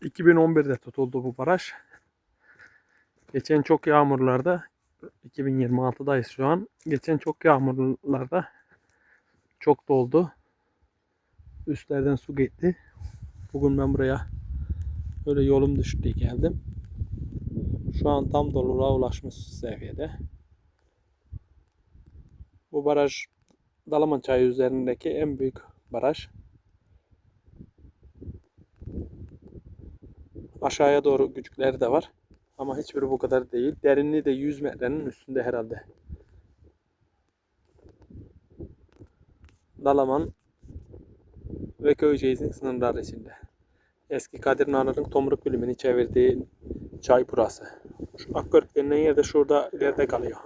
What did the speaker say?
2011'de tutuldu bu baraj. Geçen çok yağmurlarda 2026'dayız şu an. Geçen çok yağmurlarda çok doldu. Üstlerden su gitti. Bugün ben buraya böyle yolum düştü diye geldim. Şu an tam doluluğa ulaşmış seviyede. Bu baraj Dalaman Çayı üzerindeki en büyük baraj. Aşağıya doğru küçükleri de var. Ama hiçbiri bu kadar değil. Derinliği de 100 metrenin üstünde herhalde. Dalaman ve Köyceğiz'in sınırları içinde. Eski Kadir Nanır'ın Tomruk bilimini çevirdiği çay burası. Şu Akkörük denilen yer de şurada ileride kalıyor.